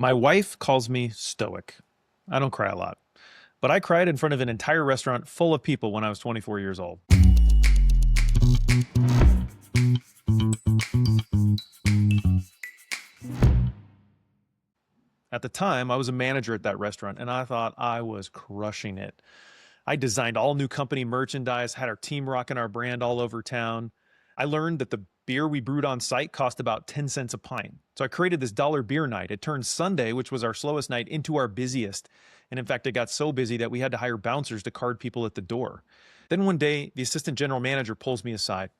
My wife calls me stoic. I don't cry a lot, but I cried in front of an entire restaurant full of people when I was 24 years old. At the time, I was a manager at that restaurant, and I thought I was crushing it. I designed all new company merchandise, had our team rocking our brand all over town. I learned that the beer we brewed on site cost about 10 cents a pint. So I created this dollar beer night. It turned Sunday, which was our slowest night, into our busiest. And in fact, it got so busy that we had to hire bouncers to card people at the door. Then one day, the assistant general manager pulls me aside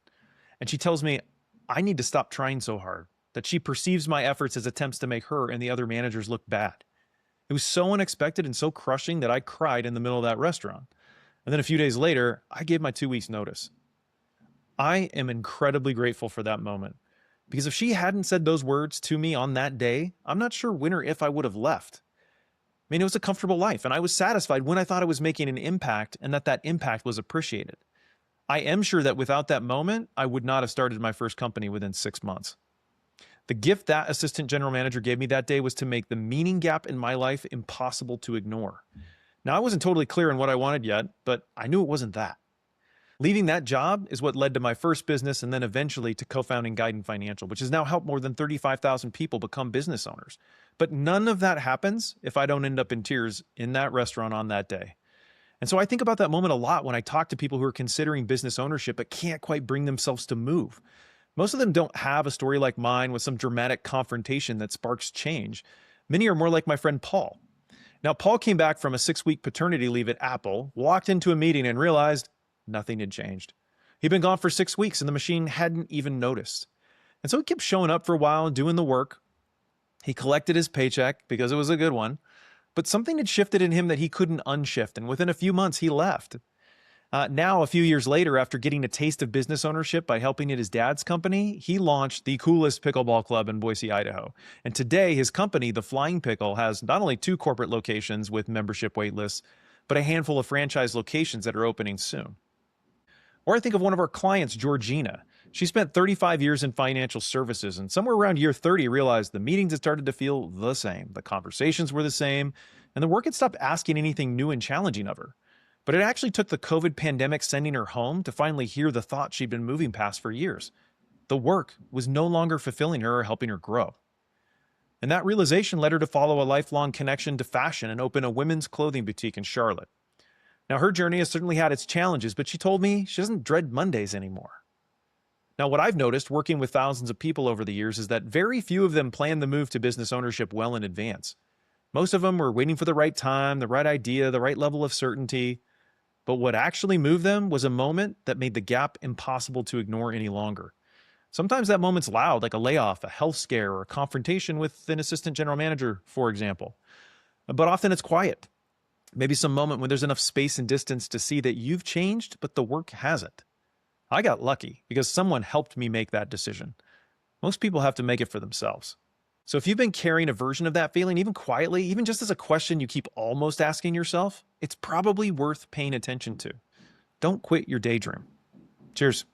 and she tells me I need to stop trying so hard, that she perceives my efforts as attempts to make her and the other managers look bad. It was so unexpected and so crushing that I cried in the middle of that restaurant. And then a few days later, I gave my 2 weeks notice. I am incredibly grateful for that moment because if she hadn't said those words to me on that day, I'm not sure when or if I would have left. I mean, it was a comfortable life and I was satisfied when I thought I was making an impact and that impact was appreciated. I am sure that without that moment, I would not have started my first company within 6 months. The gift that assistant general manager gave me that day was to make the meaning gap in my life impossible to ignore. Now, I wasn't totally clear on what I wanted yet, but I knew it wasn't that. Leaving that job is what led to my first business and then eventually to co-founding Guidant Financial, which has now helped more than 35,000 people become business owners. But none of that happens if I don't end up in tears in that restaurant on that day. And so I think about that moment a lot when I talk to people who are considering business ownership but can't quite bring themselves to move. Most of them don't have a story like mine with some dramatic confrontation that sparks change. Many are more like my friend Paul. Now, Paul came back from a 6-week paternity leave at Apple, walked into a meeting and realized nothing had changed. He'd been gone for 6 weeks and the machine hadn't even noticed. And so he kept showing up for a while and doing the work. He collected his paycheck because it was a good one, but something had shifted in him that he couldn't unshift. And within a few months, he left. Now, a few years later, after getting a taste of business ownership by helping at his dad's company, he launched the coolest pickleball club in Boise, Idaho. And today, his company, The Flying Pickle, has not only 2 corporate locations with membership waitlists, but a handful of franchise locations that are opening soon. Or I think of one of our clients, Georgina. She spent 35 years in financial services and somewhere around year 30 realized the meetings had started to feel the same. The conversations were the same, and the work had stopped asking anything new and challenging of her. But it actually took the COVID pandemic sending her home to finally hear the thought she'd been moving past for years. The work was no longer fulfilling her or helping her grow. And that realization led her to follow a lifelong connection to fashion and open a women's clothing boutique in Charlotte. Now, her journey has certainly had its challenges, but she told me she doesn't dread Mondays anymore. Now, what I've noticed working with thousands of people over the years is that very few of them plan the move to business ownership well in advance. Most of them were waiting for the right time, the right idea, the right level of certainty. But what actually moved them was a moment that made the gap impossible to ignore any longer. Sometimes that moment's loud, like a layoff, a health scare, or a confrontation with an assistant general manager, for example. But often it's quiet. Maybe some moment when there's enough space and distance to see that you've changed, but the work hasn't. I got lucky because someone helped me make that decision. Most people have to make it for themselves. So if you've been carrying a version of that feeling, even quietly, even just as a question you keep almost asking yourself, it's probably worth paying attention to. Don't quit your daydream. Cheers.